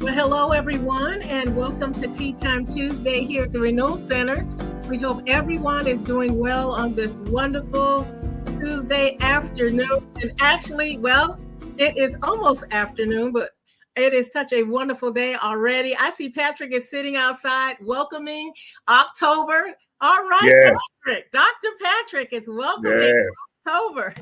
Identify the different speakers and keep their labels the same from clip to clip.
Speaker 1: Well, hello, everyone, and welcome to Tea Time Tuesday here at the Renewal Center. We hope everyone is doing well on this wonderful Tuesday afternoon. And actually, well, it is almost afternoon, but it is such a wonderful day already. I see Patrick is sitting outside welcoming October. All right,
Speaker 2: Yes.
Speaker 1: Patrick. Dr. Patrick is welcoming October.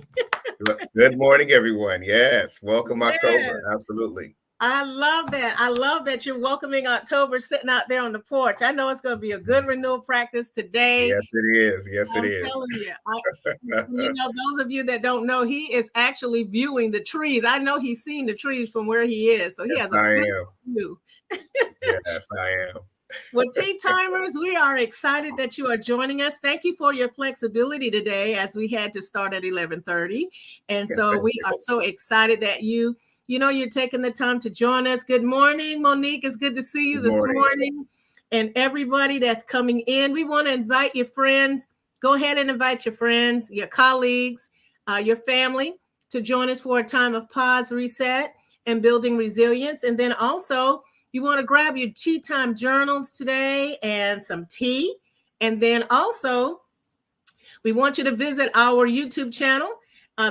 Speaker 2: Good morning, everyone. Yes. Welcome
Speaker 1: Yes.
Speaker 2: October. Absolutely.
Speaker 1: I love that. I love that you're welcoming October sitting out there on the porch. I know it's going to be a good renewal practice today.
Speaker 2: Yes, it is. Yes, it is.
Speaker 1: I'm telling you. Those of you that don't know, he is actually viewing the trees. I know he's seeing the trees from where he is. So he has a good view.
Speaker 2: Yes, I am.
Speaker 1: Well, Tea Timers, we are excited that you are joining us. Thank you for your flexibility today as we had to start at 11:30. And so we are so excited that you're taking the time to join us. Good morning, Monique. It's good to see you this morning. And everybody that's coming in, we want to invite your friends. Go ahead and invite your friends, your colleagues, your family to join us for a time of pause, reset, and building resilience. And then also, you want to grab your tea time journals today and some tea. And then also, we want you to visit our YouTube channel.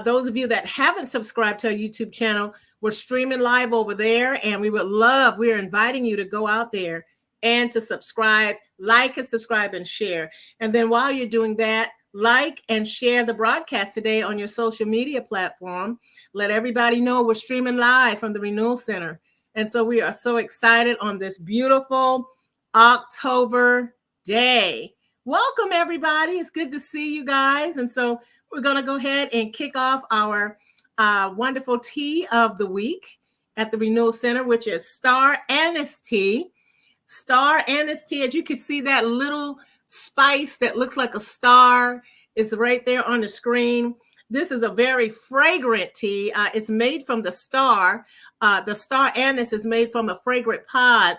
Speaker 1: Those of you that haven't subscribed to our YouTube channel, we're streaming live over there, and we're inviting you to go out there and to subscribe, like and subscribe and share. And then while you're doing that, like and share the broadcast today on your social media platform. Let everybody know we're streaming live from the Renewal Center. And so we are so excited on this beautiful October day. Welcome, everybody. It's good to see you guys. And so we're going to go ahead and kick off our wonderful tea of the week at the Renewal Center, which is Star Anise Tea. Star Anise Tea, as you can see, that little spice that looks like a star is right there on the screen. This is a very fragrant tea. It's made from the star. The star anise is made from a fragrant pod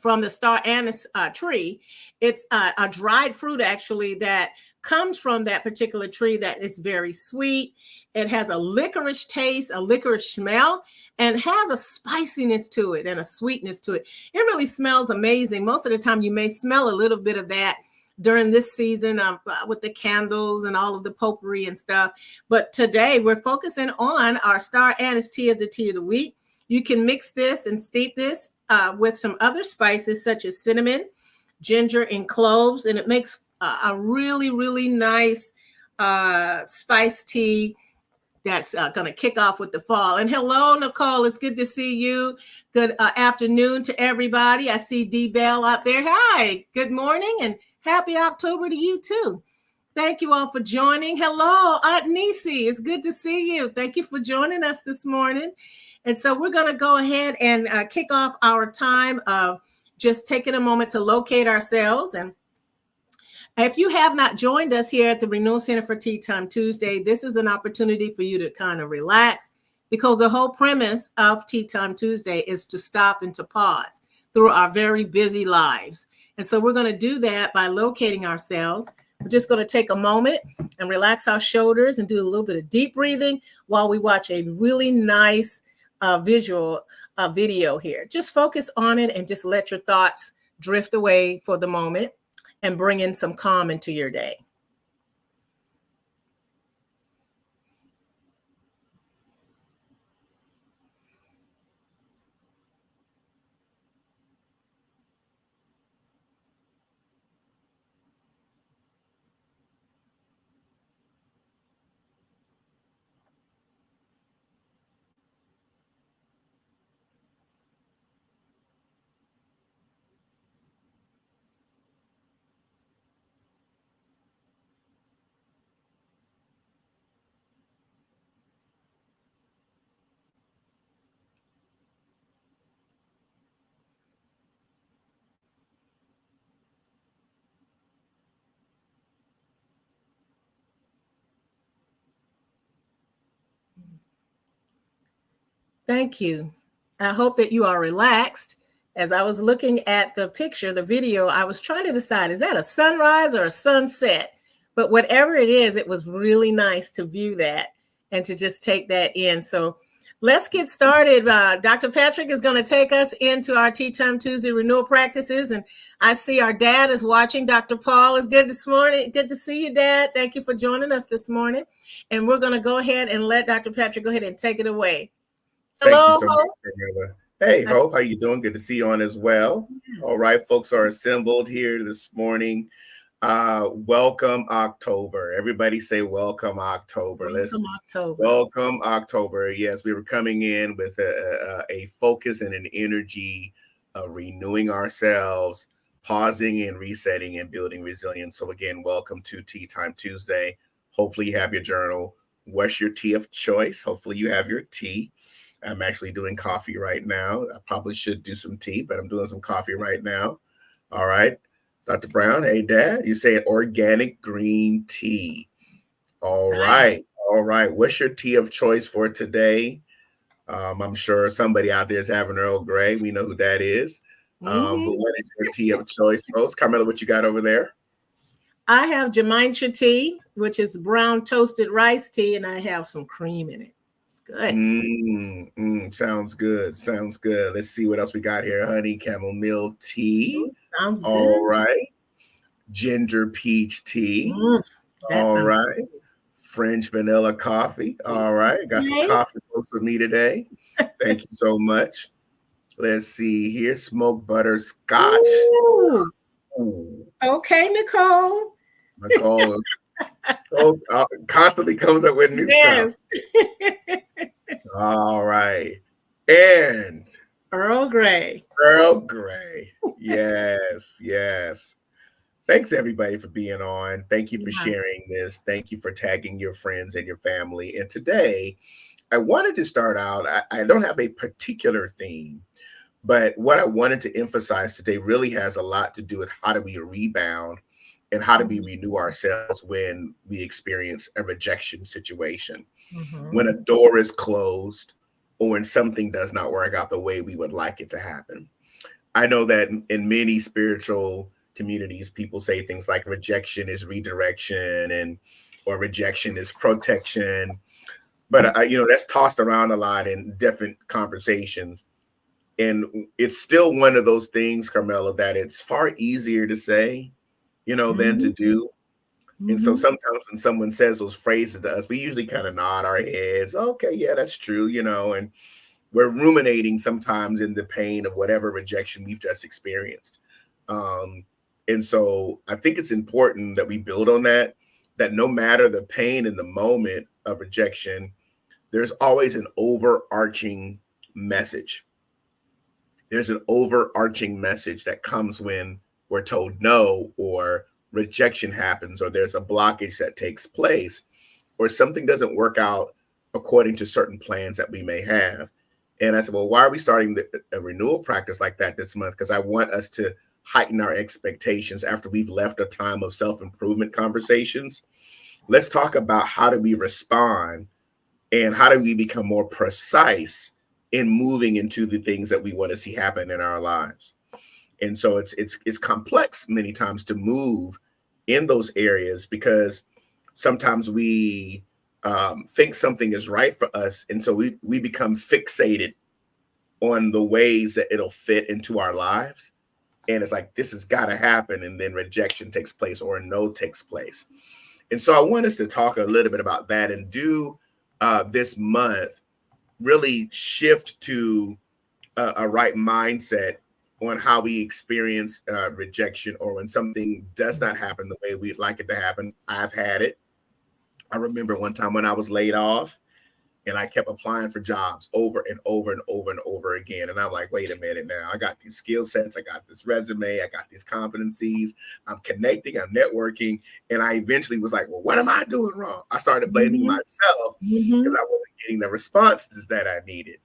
Speaker 1: from the star anise tree. It's a dried fruit, actually, that comes from that particular tree that is very sweet. It has a licorice taste, a licorice smell, and has a spiciness to it and a sweetness to it. It really smells amazing. Most of the time, you may smell a little bit of that during this season with the candles and all of the potpourri and stuff. But today, we're focusing on our Star Anise Tea as the tea of the week. You can mix this and steep this with some other spices such as cinnamon, ginger, and cloves, and it makes a really, really nice spice tea that's going to kick off with the fall. And hello, Nicole. It's good to see you. Good afternoon to everybody. I see D. Bell out there. Hi. Good morning and happy October to you, too. Thank you all for joining. Hello, Aunt Nisi. It's good to see you. Thank you for joining us this morning. And so we're going to go ahead and kick off our time of just taking a moment to locate ourselves. And if you have not joined us here at the Renewal Center for Tea Time Tuesday, this is an opportunity for you to kind of relax, because the whole premise of Tea Time Tuesday is to stop and to pause through our very busy lives. And so we're going to do that by locating ourselves. We're just going to take a moment and relax our shoulders and do a little bit of deep breathing while we watch a really nice video here. Just focus on it and just let your thoughts drift away for the moment and bring in some calm into your day. Thank you. I hope that you are relaxed. As I was looking at the picture, the video, I was trying to decide, is that a sunrise or a sunset? But whatever it is, it was really nice to view that and to just take that in. So Let's get started. Dr. Patrick is going to take us into our Tea Time Tuesday renewal practices. And I see our dad is watching. Dr. Paul is good this morning. Good to see you, Dad. Thank you for joining us this morning. And we're going to go ahead and let Dr. Patrick go ahead and take it away.
Speaker 2: Thank you
Speaker 1: Hello,
Speaker 2: so much, Camilla. Hey, Hope, how you doing? Good to see you on as well.
Speaker 1: Yes.
Speaker 2: All right, folks are assembled here this morning. Welcome October. Everybody say welcome October. Welcome October. Yes, we were coming in with a focus and an energy of renewing ourselves, pausing and resetting and building resilience. So again, welcome to Tea Time Tuesday. Hopefully you have your journal. What's your tea of choice? Hopefully you have your tea. I'm actually doing coffee right now. I probably should do some tea, but I'm doing some coffee right now. All right. Dr. Brown, hey, Dad, you say organic green tea. All right. All right. What's your tea of choice for today? I'm sure somebody out there is having Earl Grey. We know who that is. But what is your tea of choice, folks? Carmela, what you got over there?
Speaker 1: I have Jamaica tea, which is brown toasted rice tea, and I have some cream in it.
Speaker 2: Good. Sounds good. Sounds good. Let's see what else we got here. Honey chamomile tea.
Speaker 1: Sounds good.
Speaker 2: All right. Ginger peach tea. All right. Good. French vanilla coffee. All right. Got some coffee folks with me today. Thank you so much. Let's see here. Smoked butter scotch.
Speaker 1: Ooh. Okay, Nicole.
Speaker 2: Nicole constantly comes up with new stuff. All right. And
Speaker 1: Earl Grey.
Speaker 2: Earl Grey. Yes, yes. Thanks everybody for being on. Thank you for sharing this. Thank you for tagging your friends and your family. And today, I wanted to start out, I don't have a particular theme, but what I wanted to emphasize today really has a lot to do with how do we rebound and how do we renew ourselves when we experience a rejection situation, when a door is closed or when something does not work out the way we would like it to happen. I know that in many spiritual communities, people say things like rejection is redirection or rejection is protection. But, that's tossed around a lot in different conversations. And it's still one of those things, Carmela, that it's far easier to say, than to do. And so sometimes when someone says those phrases to us, we usually kind of nod our heads. Okay, yeah, that's true, and we're ruminating sometimes in the pain of whatever rejection we've just experienced. And so I think it's important that we build on that no matter the pain in the moment of rejection, there's always an overarching message. There's an overarching message that comes when we're told no, or rejection happens, or there's a blockage that takes place, or something doesn't work out according to certain plans that we may have. And I said, well, why are we starting a renewal practice like that this month? Because I want us to heighten our expectations after we've left a time of self-improvement conversations. Let's talk about how do we respond and how do we become more precise in moving into the things that we want to see happen in our lives. And so it's complex many times to move in those areas because sometimes we think something is right for us. And so we become fixated on the ways that it'll fit into our lives. And it's like, this has got to happen. And then rejection takes place or a no takes place. And so I want us to talk a little bit about that and do this month, really shift to a right mindset on how we experience rejection, or when something does not happen the way we'd like it to happen. I've had it. I remember one time when I was laid off and I kept applying for jobs over and over and over and over again. And I'm like, wait a minute now, I got these skill sets, I got this resume, I got these competencies, I'm connecting, I'm networking. And I eventually was like, well, what am I doing wrong? I started blaming myself because I wasn't getting the responses that I needed.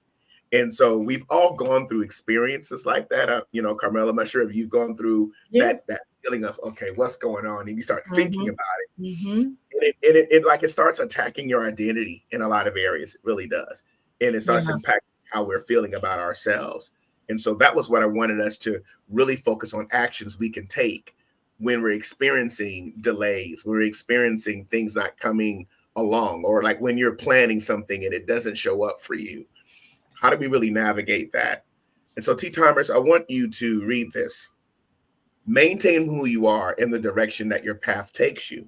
Speaker 2: And so we've all gone through experiences like that. Carmela, I'm not sure if you've gone through that feeling of, okay, what's going on? And you start thinking about it. And it starts attacking your identity in a lot of areas. It really does. And it starts impacting how we're feeling about ourselves. And so that was what I wanted us to really focus on, actions we can take when we're experiencing delays, when we're experiencing things not coming along, or like when you're planning something and it doesn't show up for you. How do we really navigate that? And so, T-timers, I want you to read this. Maintain who you are in the direction that your path takes you.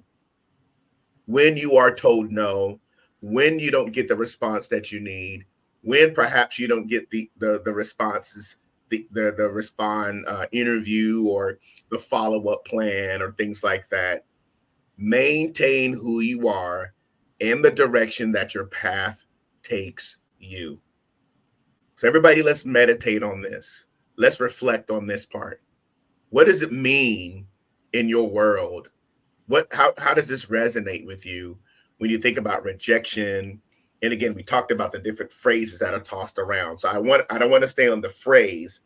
Speaker 2: When you are told no, when you don't get the response that you need, when perhaps you don't get the responses, the respond interview or the follow-up plan or things like that. Maintain who you are in the direction that your path takes you. So everybody, let's meditate on this. Let's reflect on this part. What does it mean in your world? How does this resonate with you when you think about rejection? And again, we talked about the different phrases that are tossed around. So I don't want to stay on the phrase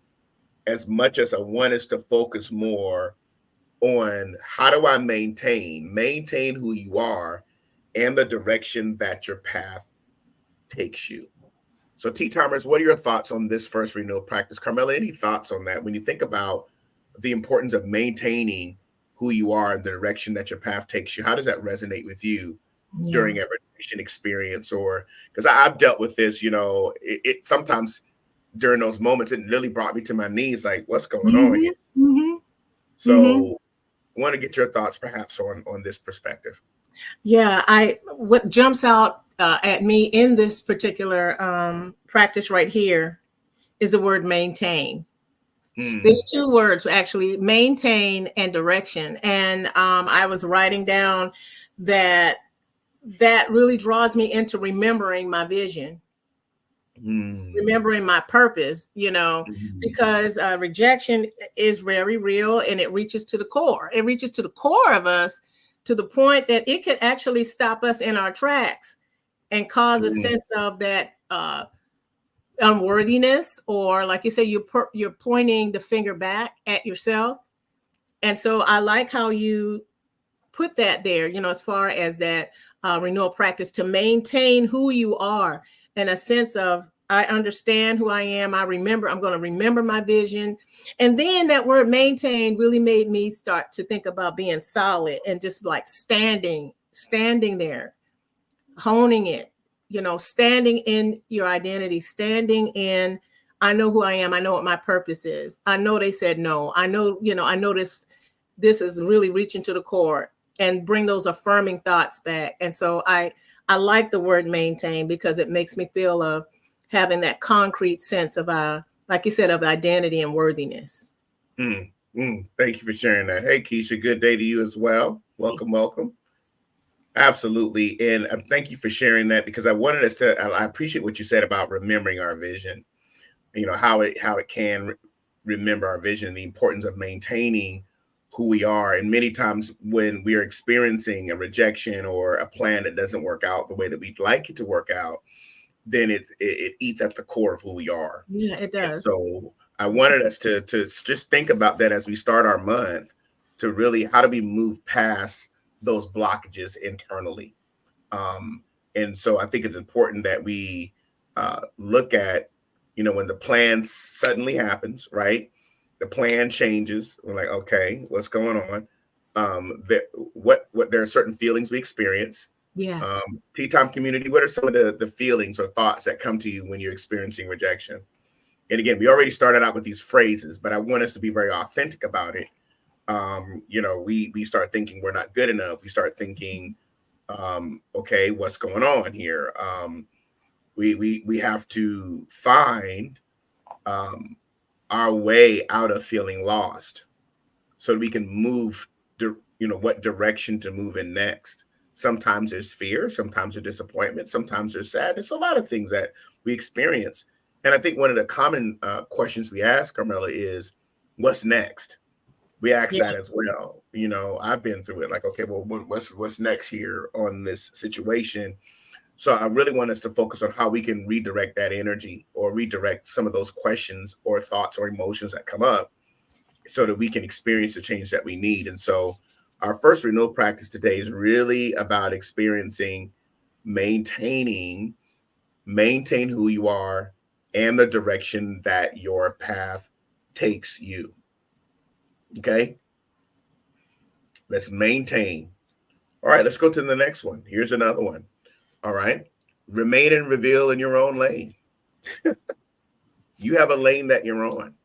Speaker 2: as much as I want us to focus more on how do I maintain who you are and the direction that your path takes you. So T-timers, what are your thoughts on this first renewal practice? Carmela, any thoughts on that? When you think about the importance of maintaining who you are and the direction that your path takes you, how does that resonate with you during a rejection experience? Or because I've dealt with this, it sometimes during those moments, it really brought me to my knees, like, what's going on here? So I want to get your thoughts perhaps on this perspective.
Speaker 1: Yeah, what jumps out at me in this particular practice right here is the word maintain. There's two words, actually, maintain and direction. And I was writing down that really draws me into remembering my vision, remembering my purpose, because rejection is very real and it reaches to the core. It reaches to the core of us to the point that it could actually stop us in our tracks and cause a sense of that unworthiness, or like you say, you're pointing the finger back at yourself. And so I like how you put that there, as far as that renewal practice, to maintain who you are in a sense of, I understand who I am. I'm going to remember my vision. And then that word maintain really made me start to think about being solid and just like standing there, honing it, standing in your identity, standing in, I know who I am. I know what my purpose is. I know they said no. I know, I know this is really reaching to the core, and bring those affirming thoughts back. And so I like the word maintain because it makes me feel of having that concrete sense of, like you said, of identity and worthiness.
Speaker 2: Thank you for sharing that. Hey, Keisha, good day to you as well. Welcome. Absolutely. And thank you for sharing that, because I wanted us to, I appreciate what you said about remembering our vision, how it can remember our vision, the importance of maintaining who we are. And many times when we are experiencing a rejection or a plan that doesn't work out the way that we'd like it to work out, then it eats at the core of who we are.
Speaker 1: Yeah, it does.
Speaker 2: And so I wanted us to just think about that as we start our month, to really, how do we move past those blockages internally? And so I think it's important that we look at, when the plan suddenly happens, right? The plan changes. We're like, okay, what's going on? There are certain feelings we experience.
Speaker 1: Yes.
Speaker 2: Tea Time community, what are some of the feelings or thoughts that come to you when you're experiencing rejection? And again, we already started out with these phrases, but I want us to be very authentic about it. We start thinking we're not good enough. We start thinking, okay, what's going on here? We have to find our way out of feeling lost, so that we can move what direction to move in next. Sometimes there's fear, sometimes there's disappointment, sometimes there's sadness, a lot of things that we experience. And I think one of the common questions we ask, Carmela, is what's next? We ask that as well. I've been through it, like, okay, well, what's next here on this situation? So I really want us to focus on how we can redirect that energy, or redirect some of those questions or thoughts or emotions that come up, so that we can experience the change that we need. And so our first renewal practice today is really about experiencing maintain who you are and the direction that your path takes you. Okay? Let's maintain. All right, let's go to the next one. Here's another one. All right. Remain and reveal in your own lane. You have a lane that you're on.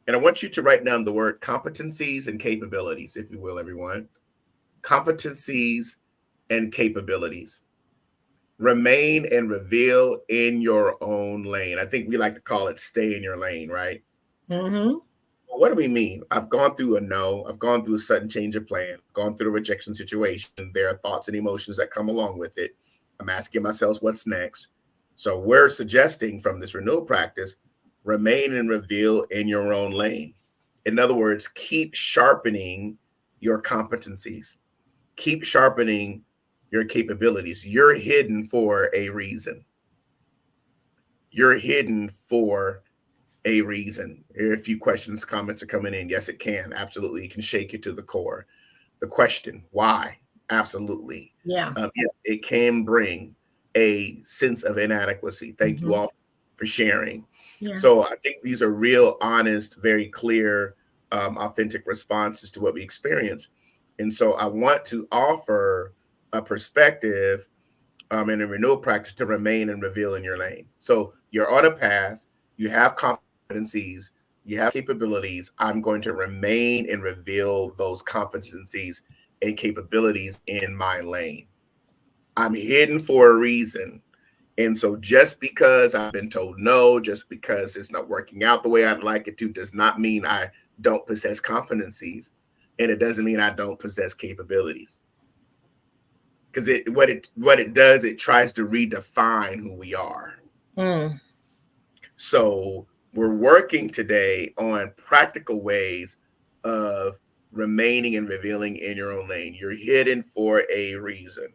Speaker 2: And I want you to write down the word competencies and capabilities, if you will, everyone. Competencies and capabilities. Remain and reveal in your own lane. I think we like to call it stay in your lane, right?
Speaker 1: Mm-hmm.
Speaker 2: Well, what do we mean? I've gone through a no, I've gone through a sudden change of plan, gone through a rejection situation. There are thoughts and emotions that come along with it. I'm asking myself what's next. So we're suggesting from this renewal practice, remain and reveal in your own lane. In other words, keep sharpening your competencies, keep sharpening your capabilities. You're hidden for a reason. You're hidden for a reason. A few questions, comments are coming in. Yes, it can. Absolutely. It can shake you to the core. The question, why? Absolutely.
Speaker 1: Yeah.
Speaker 2: Yes, it can bring a sense of inadequacy. Thank you all for sharing. Yeah. So I think these are real, honest, very clear, authentic responses to what we experience. And so I want to offer a perspective in a renewal practice to remain and reveal in your lane. So you're on a path, you have competencies, you have capabilities. I'm going to remain and reveal those competencies and capabilities in my lane. I'm hidden for a reason. And so just because I've been told no, just because it's not working out the way I'd like it to, does not mean I don't possess competencies. And it doesn't mean I don't possess capabilities. Because what it does, it tries to redefine who we are. Mm. So we're working today on practical ways of remaining and revealing in your own lane. You're hidden for a reason.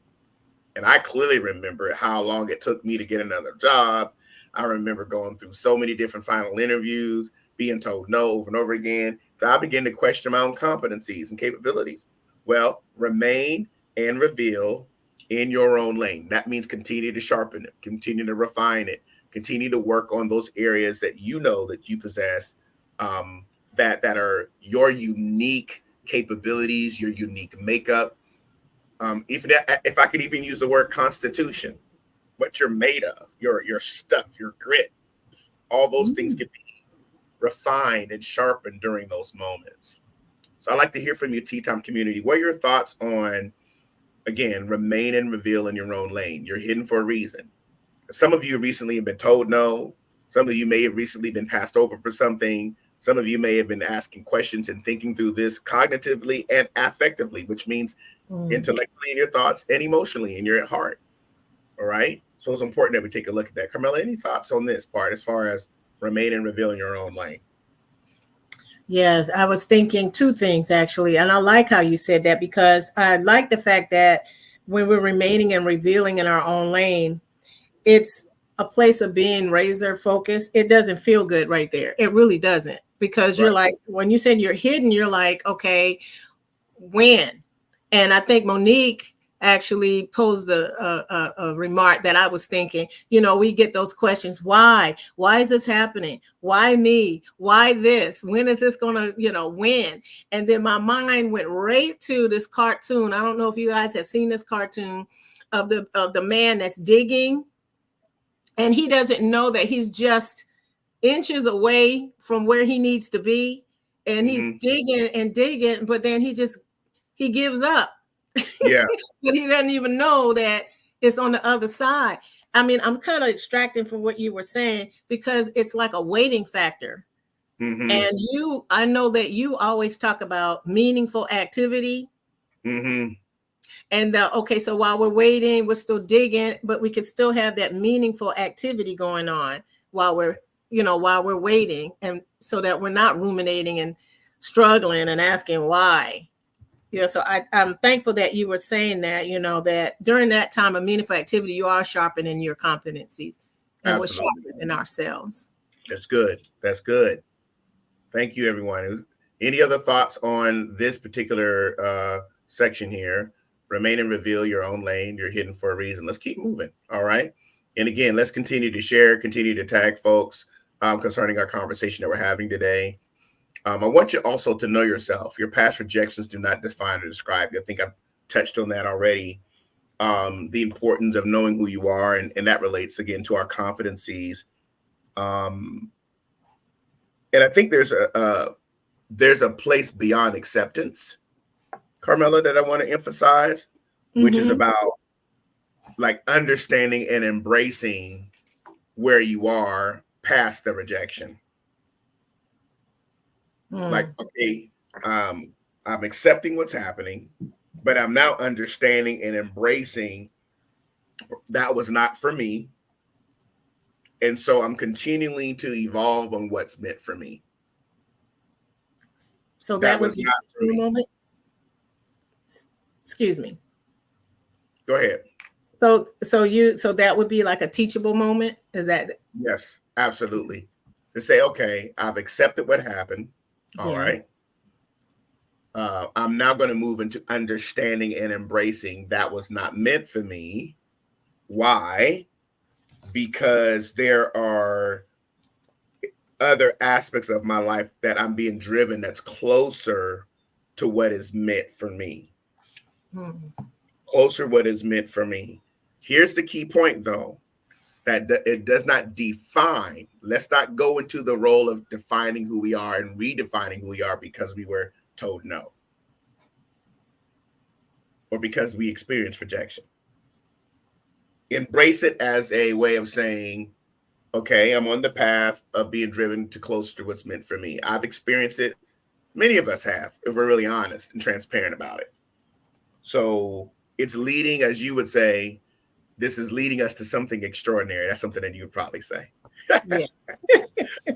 Speaker 2: And I clearly remember how long it took me to get another job. I remember going through so many different final interviews, being told no over and over again. So I began to question my own competencies and capabilities. Well, remain and reveal in your own lane. That means continue to sharpen it, continue to refine it, continue to work on those areas that you know that you possess, that are your unique capabilities, your unique makeup. If I could even use the word constitution, what you're made of, your stuff, your grit, all those things can be refined and sharpened during those moments. So I'd like to hear from you, Tea Time community. What are your thoughts on, again, remain and reveal in your own lane? You're hidden for a reason. Some of you recently have been told no. Some of you may have recently been passed over for something. Some of you may have been asking questions and thinking through this cognitively and affectively, which means intellectually in your thoughts and emotionally in your heart. All right. So it's important that we take a look at that. Carmela, any thoughts on this part as far as remain and reveal in your own lane?
Speaker 1: Yes, I was thinking two things actually. And I like how you said that, because I like the fact that when we're remaining and revealing in our own lane, it's a place of being razor focused. It doesn't feel good right there. It really doesn't, because you're like, when you said you're hidden, you're like, okay, when? And I think Monique actually posed a remark that I was thinking, we get those questions. Why is this happening? Why me? Why this? When is this going to, when? And then my mind went right to this cartoon. I don't know if you guys have seen this cartoon of the man that's digging, and he doesn't know that he's just inches away from where he needs to be. And he's digging and digging, but then he gives up.
Speaker 2: Yeah.
Speaker 1: But he doesn't even know that it's on the other side. I mean, I'm kind of extracting from what you were saying, because it's like a waiting factor. And I know that you always talk about meaningful activity. And okay, so while we're waiting, we're still digging, but we could still have that meaningful activity going on while we're waiting, and so that we're not ruminating and struggling and asking why. Yeah, so I'm thankful that you were saying that, that during that time of meaningful activity, you are sharpening your competencies, and we're sharpening ourselves.
Speaker 2: That's good. That's good. Thank you, everyone. Any other thoughts on this particular section here? Remain and reveal your own lane. You're hidden for a reason. Let's keep moving. All right. And again, let's continue to share, continue to tag folks concerning our conversation that we're having today. I want you also to know yourself. Your past rejections do not define or describe you. I think I've touched on that already. The importance of knowing who you are, and that relates again to our competencies. Um, and I think there's a place beyond acceptance, Carmela, that I want to emphasize, which is about like understanding and embracing where you are past the rejection. Like, okay, I'm accepting what's happening, but I'm now understanding and embracing that was not for me. And so I'm continuing to evolve on what's meant for me.
Speaker 1: So that would be a moment. Excuse me.
Speaker 2: Go ahead.
Speaker 1: So that would be like a teachable moment. Is that?
Speaker 2: Yes, absolutely. To say, okay, I've accepted what happened. All right. I'm now going to move into understanding and embracing that was not meant for me. Why? Because there are other aspects of my life that I'm being driven that's closer to what is meant for me. Closer what is meant for me. Here's the key point, though, that it does not define. Let's not go into the role of defining who we are and redefining who we are because we were told no, or because we experienced rejection. Embrace it as a way of saying, okay, I'm on the path of being driven to closer to what's meant for me. I've experienced it. Many of us have, if we're really honest and transparent about it. So it's leading, as you would say, this is leading us to something extraordinary. That's something that you would probably say. Yeah.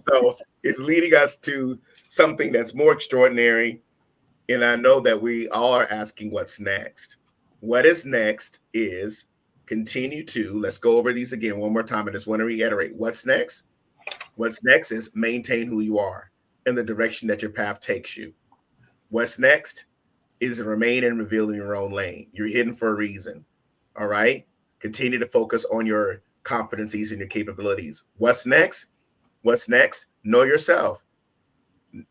Speaker 2: So it's leading us to something that's more extraordinary. And I know that we all are asking what's next. What is next is continue to, let's go over these again one more time. I just want to reiterate what's next. What's next is maintain who you are in the direction that your path takes you. What's next is remain and reveal in your own lane. You're hidden for a reason. All right. Continue to focus on your competencies and your capabilities. What's next? What's next? Know yourself.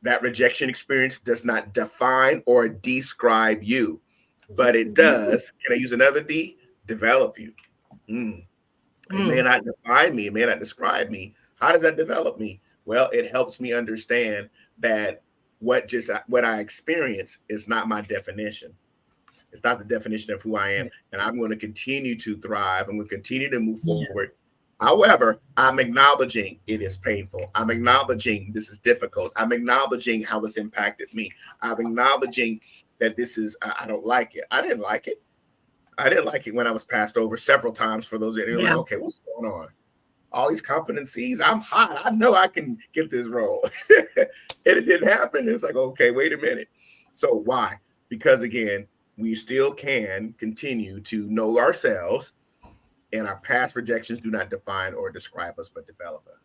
Speaker 2: That rejection experience does not define or describe you, but it does. Can I use another D? Develop you. It may not define me. It may not describe me. How does that develop me? Well, it helps me understand that what I experience is not my definition. It's not the definition of who I am. And I'm going to continue to thrive. I'm going to continue to move forward. However, I'm acknowledging it is painful. I'm acknowledging this is difficult. I'm acknowledging how it's impacted me. I'm acknowledging that this is, I don't like it. I didn't like it. I didn't like it when I was passed over several times for those that are like, okay, what's going on? All these competencies, I'm hot. I know I can get this role. And it didn't happen. It's like, okay, wait a minute. So why? Because again, we still can continue to know ourselves, and our past rejections do not define or describe us, but develop us.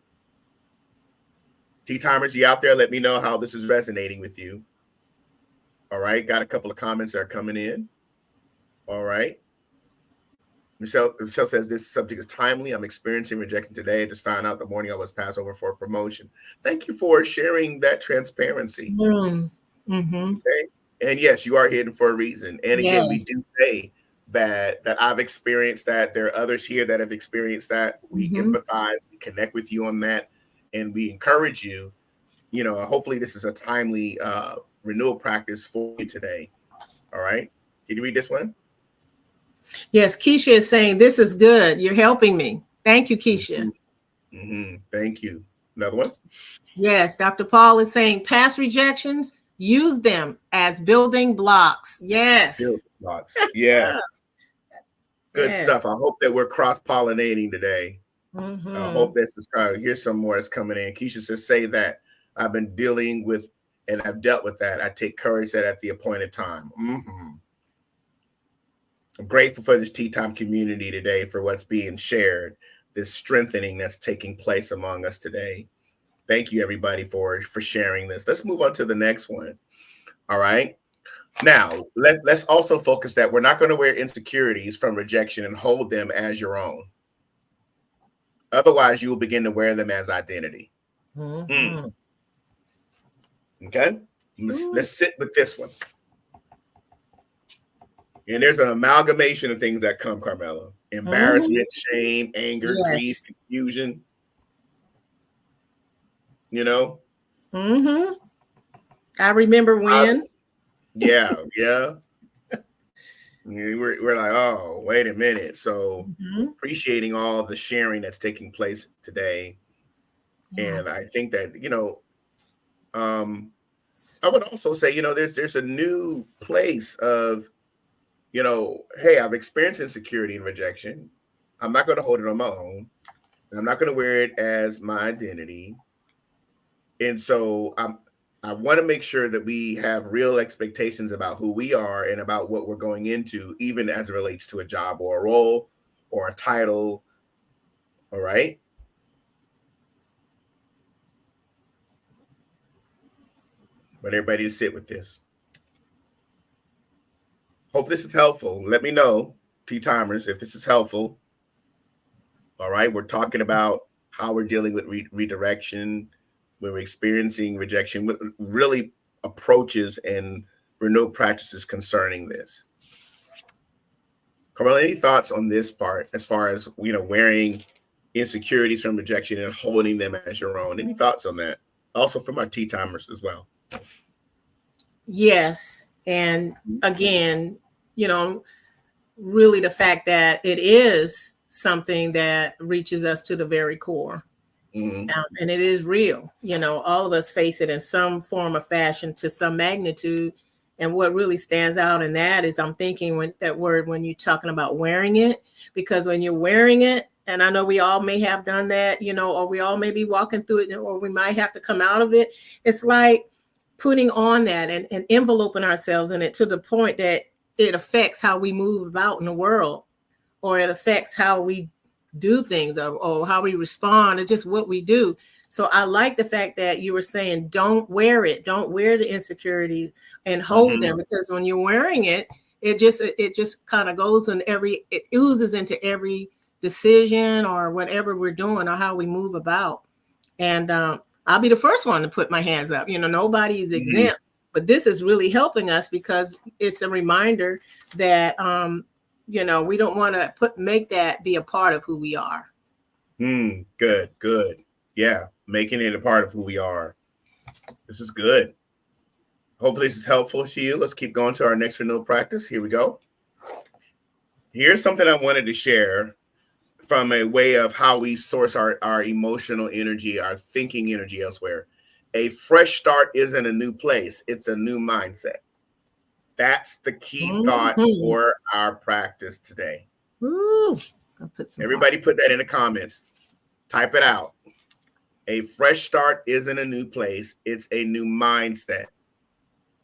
Speaker 2: T-timers, you out there, let me know how this is resonating with you. All right. Got a couple of comments that are coming in. All right. Michelle says this subject is timely. I'm experiencing rejection today. I just found out the morning I was passed over for a promotion. Thank you for sharing that transparency. Okay. And yes, you are hidden for a reason. And again, we do say that I've experienced that. There are others here that have experienced that. We empathize, we connect with you on that, and we encourage you. You know, hopefully this is a timely renewal practice for you today. All right. Can you read this one?
Speaker 1: Yes, Keisha is saying this is good. You're helping me. Thank you, Keisha.
Speaker 2: Thank you. Another one?
Speaker 1: Yes, Dr. Paul is saying past rejections, use them as building blocks. Yes.
Speaker 2: Building blocks. Yeah. Good stuff. I hope that we're cross-pollinating today. I hope that's subscribed. Here's some more that's coming in. Keisha says, say that I've been dealing with and I've dealt with that. I take courage that at the appointed time. I'm grateful for this Tea Time community today, for what's being shared, this strengthening that's taking place among us today. Thank you, everybody, for sharing this. Let's move on to the next one. All right. Now, let's also focus that we're not going to wear insecurities from rejection and hold them as your own. Otherwise, you will begin to wear them as identity. Okay. Let's sit with this one. And there's an amalgamation of things that come, Carmela. Embarrassment, shame, anger, grief, confusion. you know?
Speaker 1: Mm-hmm. I remember when.
Speaker 2: Yeah. We're like, oh, wait a minute. So appreciating all the sharing that's taking place today.
Speaker 1: Yeah.
Speaker 2: And I think that, I would also say, there's a new place of, hey, I've experienced insecurity and rejection. I'm not going to hold it on my own. I'm not going to wear it as my identity. And so I want to make sure that we have real expectations about who we are and about what we're going into, even as it relates to a job or a role or a title. All right. But everybody to sit with this. Hope this is helpful. Let me know, T timers, if this is helpful. All right. We're talking about how we're dealing with redirection when we're experiencing rejection, what really approaches and renewal practices concerning this. Carmel, any thoughts on this part as far as, wearing insecurities from rejection and holding them as your own? Any thoughts on that? Also from our T timers as well.
Speaker 1: Yes. And again, really the fact that it is something that reaches us to the very core. And it is real. All of us face it in some form or fashion to some magnitude. And what really stands out in that is I'm thinking when you're talking about wearing it, because when you're wearing it, and I know we all may have done that, or we all may be walking through it, or we might have to come out of it. It's like putting on that and enveloping ourselves in it to the point that it affects how we move about in the world, or it affects how we do things, or how we respond, or just what we do. So I like the fact that you were saying, don't wear the insecurity and hold them, because when you're wearing it, it just kind of goes in it oozes into every decision or whatever we're doing or how we move about. And I'll be the first one to put my hands up. Nobody is exempt, but this is really helping us because it's a reminder that, we don't want to make that be a part of who we are.
Speaker 2: Good. Yeah. Making it a part of who we are. This is good. Hopefully this is helpful to you. Let's keep going to our next renewal practice. Here we go. Here's something I wanted to share from a way of how we source our emotional energy, our thinking energy elsewhere. A fresh start isn't a new place. It's a new mindset. That's the key thought for our practice today. Everybody put that in the comments. Type it out. A fresh start isn't a new place. It's a new mindset.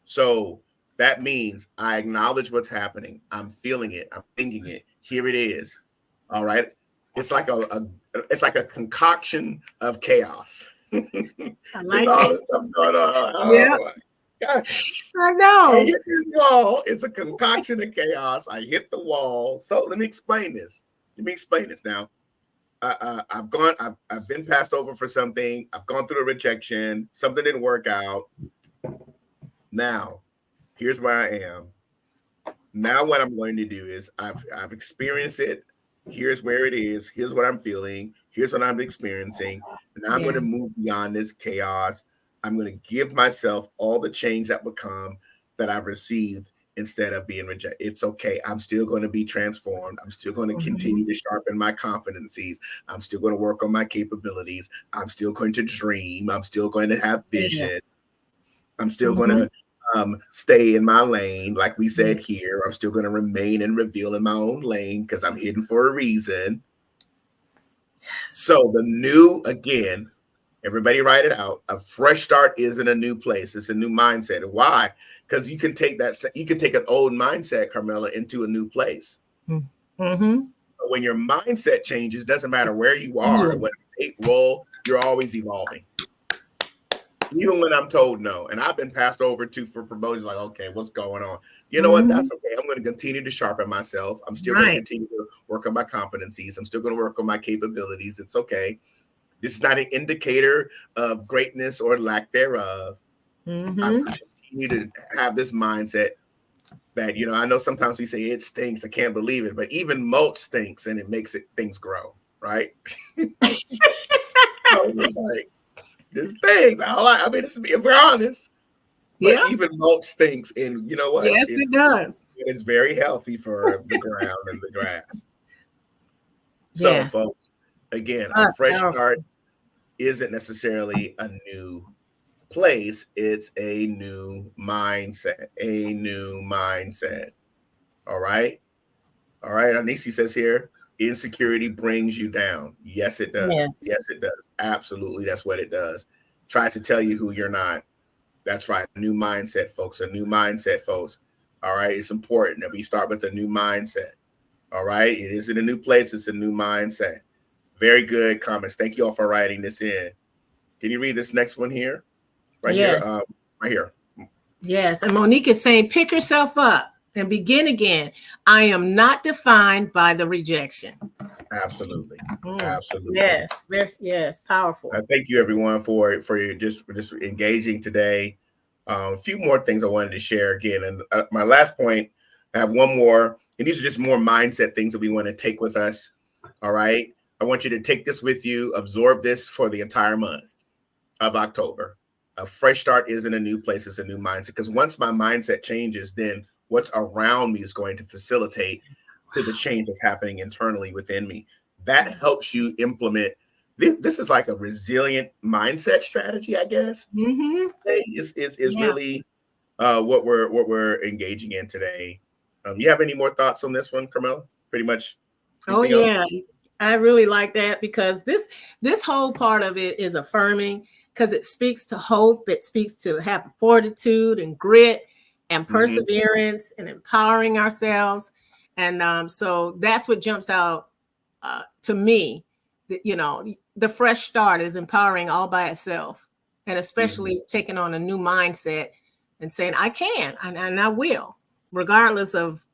Speaker 2: So that means I acknowledge what's happening. I'm feeling it. I'm thinking it. Here it is. All right. It's like a concoction of chaos.
Speaker 1: I like all
Speaker 2: this stuff going on.
Speaker 1: Yeah. I know.
Speaker 2: I hit this wall. It's a concoction of chaos. I hit the wall. So let me explain this. Now. I've been passed over for something. I've gone through a rejection. Something didn't work out. Now, here's where I am. Now, what I'm going to do is I've experienced it. Here's where it is. Here's what I'm feeling. Here's what I'm experiencing. And I'm going to move beyond this chaos. I'm going to give myself all the change that would come that I've received instead of being rejected. It's okay. I'm still going to be transformed. I'm still going to continue to sharpen my competencies. I'm still going to work on my capabilities. I'm still going to dream. I'm still going to have vision. Yes. I'm still going to stay in my lane. Like we said here, I'm still going to remain and reveal in my own lane because I'm hidden for a reason. So the new, again, everybody write it out. A fresh start isn't a new place. It's a new mindset. Why? Because you can take an old mindset, Carmela, into a new place. When your mindset changes, doesn't matter where you are, what state, role, you're always evolving. Even when I'm told no, and I've been passed over for promotions, like, okay, what's going on? You know what? That's okay. I'm going to continue to sharpen myself. I'm still going to continue to work on my competencies. I'm still going to work on my capabilities. It's okay. This is not an indicator of greatness or lack thereof. I continue to have this mindset that, I know sometimes we say it stinks. I can't believe it. But even mulch stinks and it makes things grow, right? So There's things. I mean, this is being honest. But
Speaker 1: Yeah.
Speaker 2: even mulch stinks, and you know what?
Speaker 1: Yes, it does.
Speaker 2: It's very healthy for the ground and the grass. So,
Speaker 1: Yes.
Speaker 2: folks, again, a fresh
Speaker 1: Powerful.
Speaker 2: start isn't necessarily a new place. It's a new mindset. A new mindset. All right. All right. Anisi says here, insecurity brings you down. Yes, it does.
Speaker 1: Yes.
Speaker 2: Yes, it does. Absolutely. That's what it does. Tries to tell you who you're not. That's right. A new mindset, folks. A new mindset, folks. All right. It's important that we start with a new mindset. All right. It isn't a new place. It's a new mindset. Very good comments. Thank you all for writing this in. Can you read this next one here? Right here. Right here.
Speaker 1: Yes. And Monique is saying, pick yourself up and begin again. I am not defined by the rejection.
Speaker 2: Absolutely. Absolutely.
Speaker 1: Yes. Yes. Powerful.
Speaker 2: Thank you everyone for your just engaging today. A few more things I wanted to share again. And my last point, I have one more, and these are just more mindset things that we want to take with us. All right. I want you to take this with you, absorb this for the entire month of October. A fresh start isn't a new place, it's a new mindset. Because once my mindset changes, then what's around me is going to facilitate to the change that's happening internally within me. That helps you implement. This is like a resilient mindset strategy, I guess.
Speaker 1: Mm-hmm.
Speaker 2: Is really what we're engaging in today. You have any more thoughts on this one, Carmela? Pretty much.
Speaker 1: Oh yeah, else? I really like that because this whole part of it is affirming because it speaks to hope. It speaks to have fortitude and grit and perseverance and empowering ourselves. And so that's what jumps out to me. You know, the fresh start is empowering all by itself, and especially taking on a new mindset and saying, I can and I will, regardless of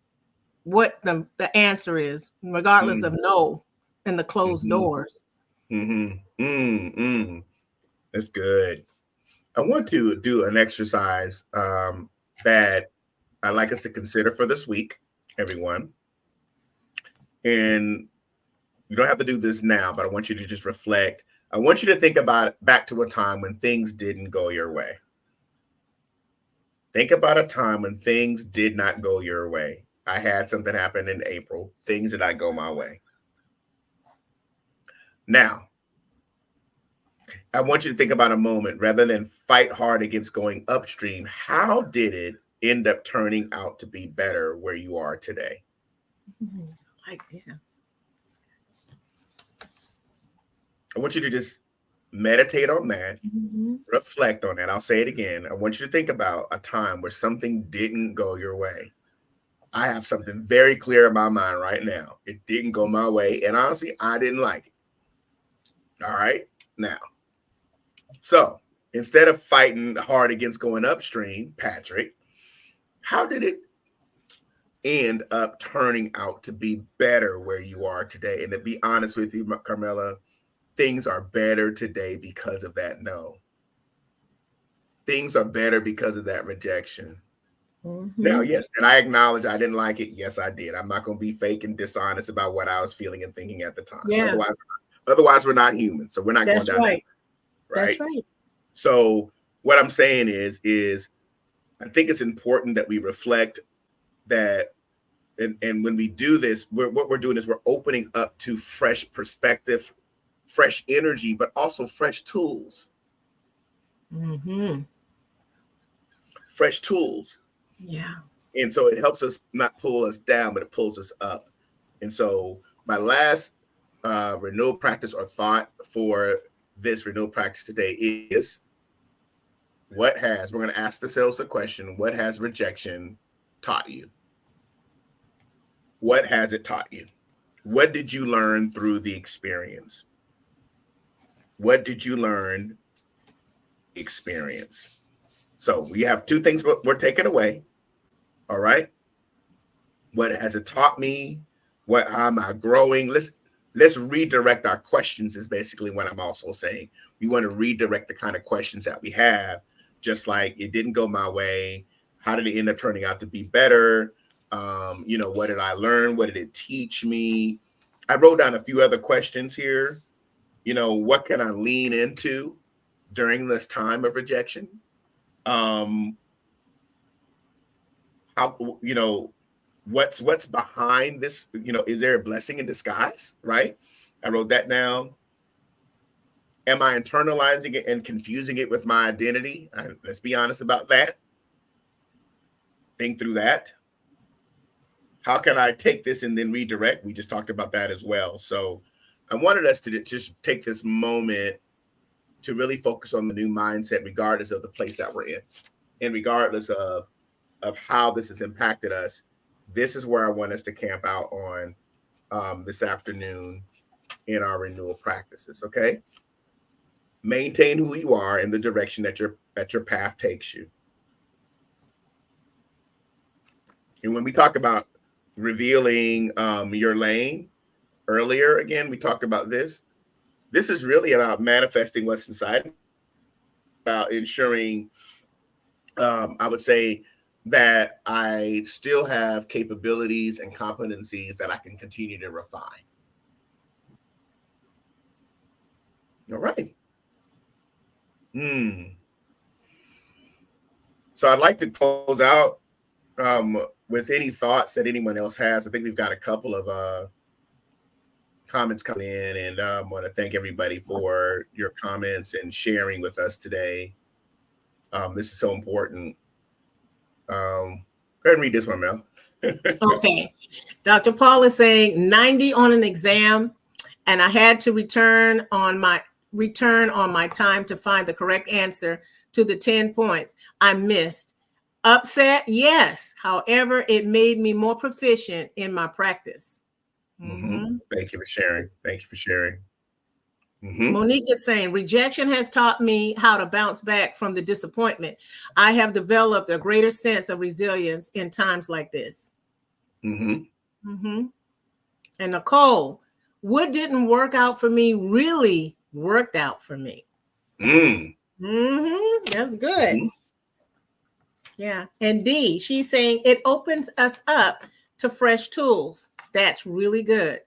Speaker 1: what the answer is, regardless of no and the closed doors.
Speaker 2: That's good. I want to do an exercise that I'd like us to consider for this week, everyone. And you don't have to do this now, but I want you to just reflect. I want you to think about back to a time when things didn't go your way. Think about a time when things did not go your way. I had something happen in April. Things did not go my way. Now, I want you to think about a moment rather than fight hard against going upstream. How did it end up turning out to be better where you are today? I want you to just meditate on that, reflect on that. I'll say it again. I want you to think about a time where something didn't go your way. I have something very clear in my mind right now. It didn't go my way. And honestly, I didn't like it. All right. Now, so instead of fighting hard against going upstream, Patrick, how did it end up turning out to be better where you are today? And to be honest with you, Carmela, things are better today because of that no. Things are better because of that rejection. Now, yes, and I acknowledge I didn't like it. Yes, I did. I'm not going to be fake and dishonest about what I was feeling and thinking at the time.
Speaker 1: Yeah.
Speaker 2: Otherwise, we're not human. So we're not going down
Speaker 1: right.
Speaker 2: Right.
Speaker 1: That's right.
Speaker 2: So what I'm saying is I think it's important that we reflect that. And when we do this, what we're doing is we're opening up to fresh perspective, fresh energy, but also fresh tools. Fresh tools.
Speaker 1: Yeah.
Speaker 2: And so it helps us not pull us down, but it pulls us up. And so my last renewal practice or thought for this renewal practice today is we're going to ask ourselves a question. What has rejection taught you? What has it taught you? What did you learn through the experience? What did you learn? Experience. So we have two things we're taking away. All right. What has it taught me? What am I growing? Let's redirect our questions is basically what I'm also saying. We want to redirect the kind of questions that we have, just like it didn't go my way. How did it end up turning out to be better? What did I learn? What did it teach me? I wrote down a few other questions here. What can I lean into? during this time of rejection? How, what's behind this? Is there a blessing in disguise? Right? I wrote that down. Am I internalizing it and confusing it with my identity? Let's be honest about that. Think through that. How can I take this and then redirect? We just talked about that as well. So I wanted us to just take this moment to really focus on the new mindset, regardless of the place that we're in, and regardless of how this has impacted us. This is where I want us to camp out on this afternoon in our renewal practices. Okay. Maintain who you are in the direction that your path takes you. And when we talk about revealing your lane earlier, again, we talked about this. This is really about manifesting what's inside, about ensuring, I would say, that I still have capabilities and competencies that I can continue to refine. All right. So I'd like to close out with any thoughts that anyone else has. I think we've got a couple of comments coming in, and I want to thank everybody for your comments and sharing with us today. This is so important. Go ahead and read this one, Mel.
Speaker 1: Okay. Dr. Paul is saying 90 on an exam, and I had to return on my time to find the correct answer to the 10 points I missed. Upset? Yes. However, it made me more proficient in my practice.
Speaker 2: Mm-hmm. Thank you for sharing. Thank you for sharing.
Speaker 1: Mm-hmm. Monique is saying, rejection has taught me how to bounce back from the disappointment. I have developed a greater sense of resilience in times like this. And Nicole, what didn't work out for me really worked out for me. That's good. Yeah. And D, she's saying it opens us up to fresh tools. That's really good.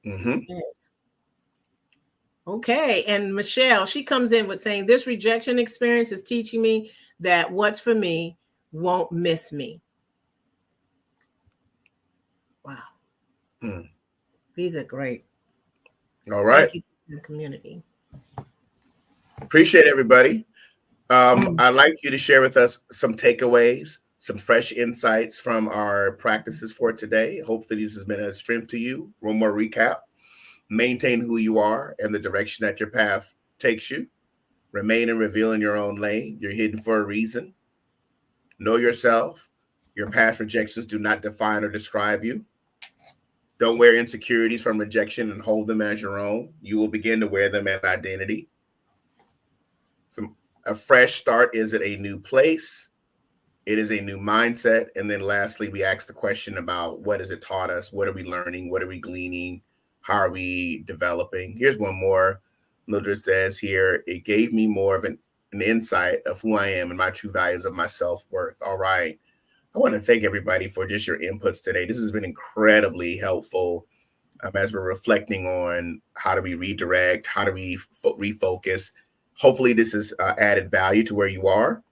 Speaker 1: Yes. Okay. And Michelle, she comes in with saying this rejection experience is teaching me that what's for me won't miss me. Wow. These are great.
Speaker 2: All right.
Speaker 1: Thank you for the community.
Speaker 2: Appreciate everybody. I'd like you to share with us some takeaways, some fresh insights from our practices for today. Hopefully this has been a strength to you. One more recap. Maintain who you are and the direction that your path takes you. Remain and reveal in your own lane. You're hidden for a reason. Know yourself. Your past rejections do not define or describe you. Don't wear insecurities from rejection and hold them as your own. You will begin to wear them as identity. A fresh start is at a new place. It is a new mindset. And then lastly, we ask the question about what has it taught us? What are we learning? What are we gleaning? How are we developing? Here's one more. Mildred says here, it gave me more of an insight of who I am and my true values of my self-worth. All right. I want to thank everybody for just your inputs today. This has been incredibly helpful as we're reflecting on how do we redirect, how do we refocus. Hopefully this has added value to where you are.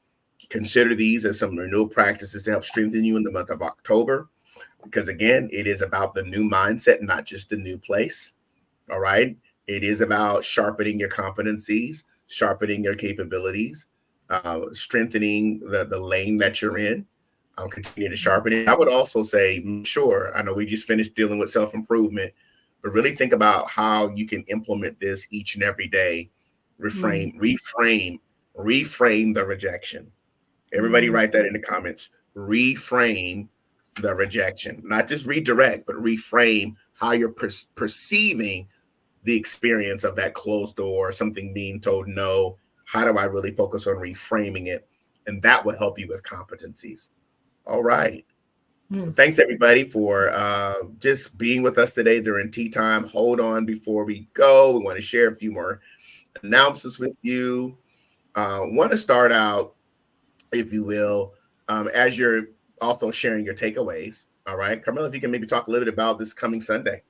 Speaker 2: Consider these as some renewal practices to help strengthen you in the month of October, because again, it is about the new mindset, not just the new place. All right. It is about sharpening your competencies, sharpening your capabilities, strengthening the lane that you're in. Continue to sharpen it. I would also say, sure, I know we just finished dealing with self-improvement, but really think about how you can implement this each and every day. Reframe the rejection. Everybody write that in the comments. Reframe the rejection, not just redirect, but reframe how you're perceiving the experience of that closed door, something being told no. How do I really focus on reframing it? And that will help you with competencies. All right. So thanks everybody for just being with us today during tea time. Hold on before we go. We want to share a few more announcements with you. Want to start out, if you will, as you're also sharing your takeaways. All right. Carmela, if you can maybe talk a little bit about this coming Sunday.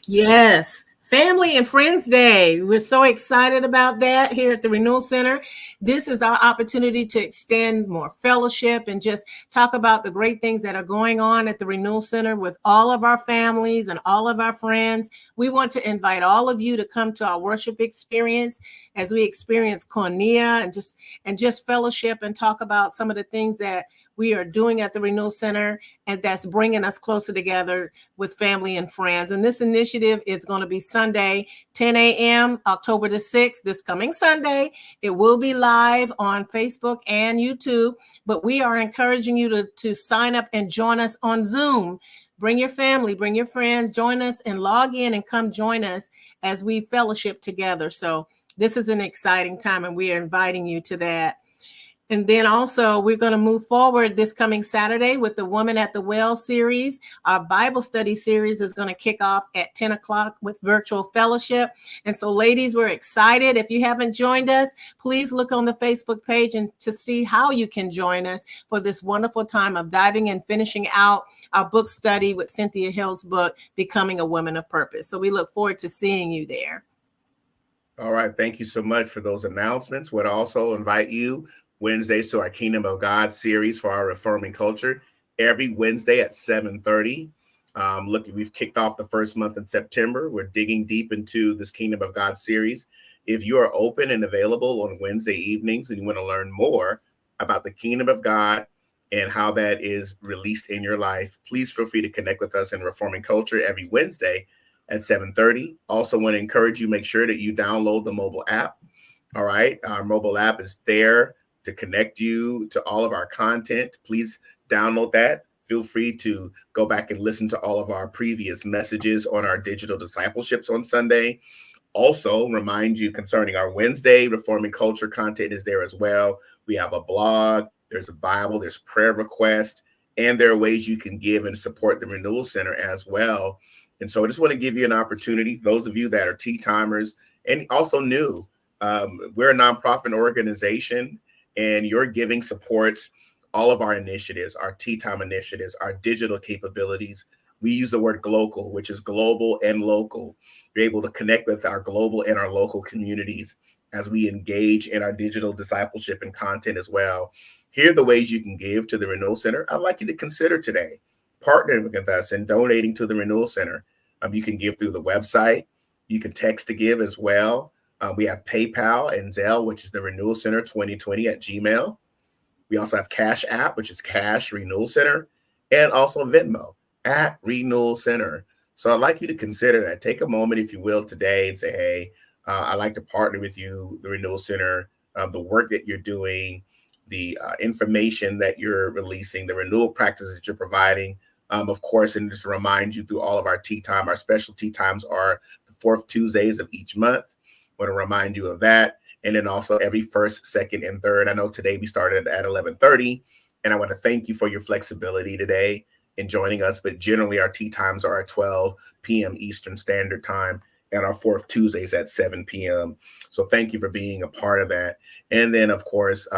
Speaker 1: Yes. Family and Friends Day. We're so excited about that here at the Renewal Center. This is our opportunity to extend more fellowship and just talk about the great things that are going on at the Renewal Center with all of our families and all of our friends. We want to invite all of you to come to our worship experience as we experience Koinonia and just fellowship and talk about some of the things that we are doing at the Renewal Center, and that's bringing us closer together with family and friends. And this initiative is going to be Sunday, 10 a.m., October the 6th, this coming Sunday. It will be live on Facebook and YouTube, but we are encouraging you to sign up and join us on Zoom. Bring your family, bring your friends, join us and log in and come join us as we fellowship together. So this is an exciting time, and we are inviting you to that. And then also, we're going to move forward this coming Saturday with the Woman at the Well series. Our Bible study series is going to kick off at 10 o'clock with virtual fellowship. And so, ladies, we're excited. If you haven't joined us, please look on the Facebook page and to see how you can join us for this wonderful time of diving and finishing out our book study with Cynthia Hill's book, Becoming a Woman of Purpose. So we look forward to seeing you there.
Speaker 2: All right. Thank you so much for those announcements. Would also invite you Wednesdays to our Kingdom of God series for our Reforming Culture every Wednesday at 7:30. Look, we've kicked off the first month in September. We're digging deep into this Kingdom of God series. If you are open and available on Wednesday evenings and you want to learn more about the Kingdom of God and how that is released in your life, please feel free to connect with us in Reforming Culture every Wednesday at 7:30. Also want to encourage you, make sure that you download the mobile app. All right. Our mobile app is there to connect you to all of our content. Please download that. Feel free to go back and listen to all of our previous messages on our digital discipleships on Sunday. Also, remind you concerning our Wednesday Reforming Culture content is there as well. We have a blog, there's a Bible, there's prayer requests, and there are ways you can give and support the Renewal Center as well. And so I just want to give you an opportunity, those of you that are tea timers and also new. We're a nonprofit organization, and your giving supports all of our initiatives, our tea time initiatives, our digital capabilities. We use the word global, which is global and local. You're able to connect with our global and our local communities as we engage in our digital discipleship and content as well. Here are the ways you can give to the Renewal Center. I'd like you to consider today partnering with us and donating to the Renewal Center. You can give through the website. You can text to give as well. We have PayPal and Zelle, which is the Renewal Center 2020 at Gmail. We also have CashApp, which is Cash Renewal Center, and also Venmo at Renewal Center. So I'd like you to consider that. Take a moment, if you will, today and say, hey, I'd like to partner with you, the Renewal Center, the work that you're doing, the information that you're releasing, the renewal practices that you're providing. Of course, and just to remind you through all of our tea time, our special tea times are the fourth Tuesdays of each month. I want to remind you of that. And then also every first, second, and third. I know today we started at 11:30, and I want to thank you for your flexibility today in joining us. But generally, our tea times are at 12 p.m. Eastern Standard Time, and our fourth Tuesdays at 7 p.m. So thank you for being a part of that. And then, of course,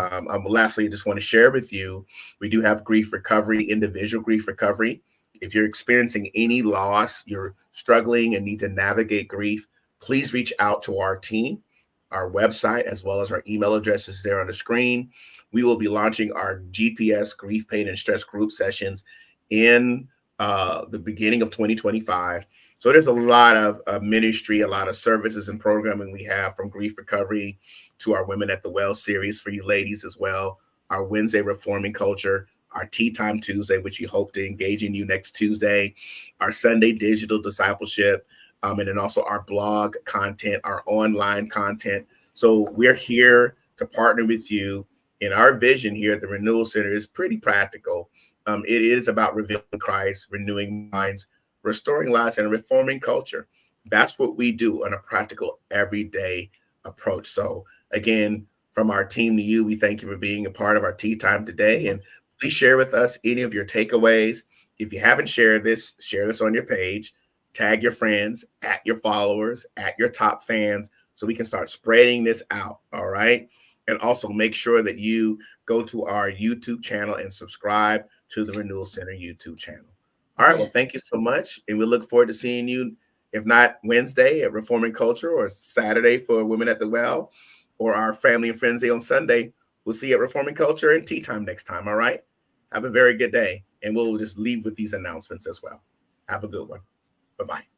Speaker 2: lastly, I just want to share with you, we do have grief recovery, individual grief recovery. If you're experiencing any loss, you're struggling and need to navigate grief, please reach out to our team. Our website, as well as our email address, is there on the screen. We will be launching our GPS grief, pain, and stress group sessions in the beginning of 2025. So there's a lot of ministry, a lot of services and programming we have, from grief recovery to our Women at the Well series for you ladies as well, our Wednesday Reforming Culture, our Tea Time Tuesday, which we hope to engage in you next Tuesday, our Sunday digital discipleship, and then also our blog content, our online content. So we're here to partner with you. And our vision here at the Renewal Center is pretty practical. It is about revealing Christ, renewing minds, restoring lives, and reforming culture. That's what we do on a practical, everyday approach. So again, from our team to you, we thank you for being a part of our tea time today. And please share with us any of your takeaways. If you haven't shared this, share this on your page. Tag your friends, at your followers, at your top fans, so we can start spreading this out. All right. And also make sure that you go to our YouTube channel and subscribe to the Renewal Center YouTube channel. All right. Well, thank you so much. And we look forward to seeing you If not, Wednesday at Reforming Culture, or Saturday for Women at the Well, or our Family and Friends Day on Sunday. We'll see you at Reforming Culture and tea time next time. All right. Have a very good day. And we'll just leave with these announcements as well. Have a good one. Bye-bye.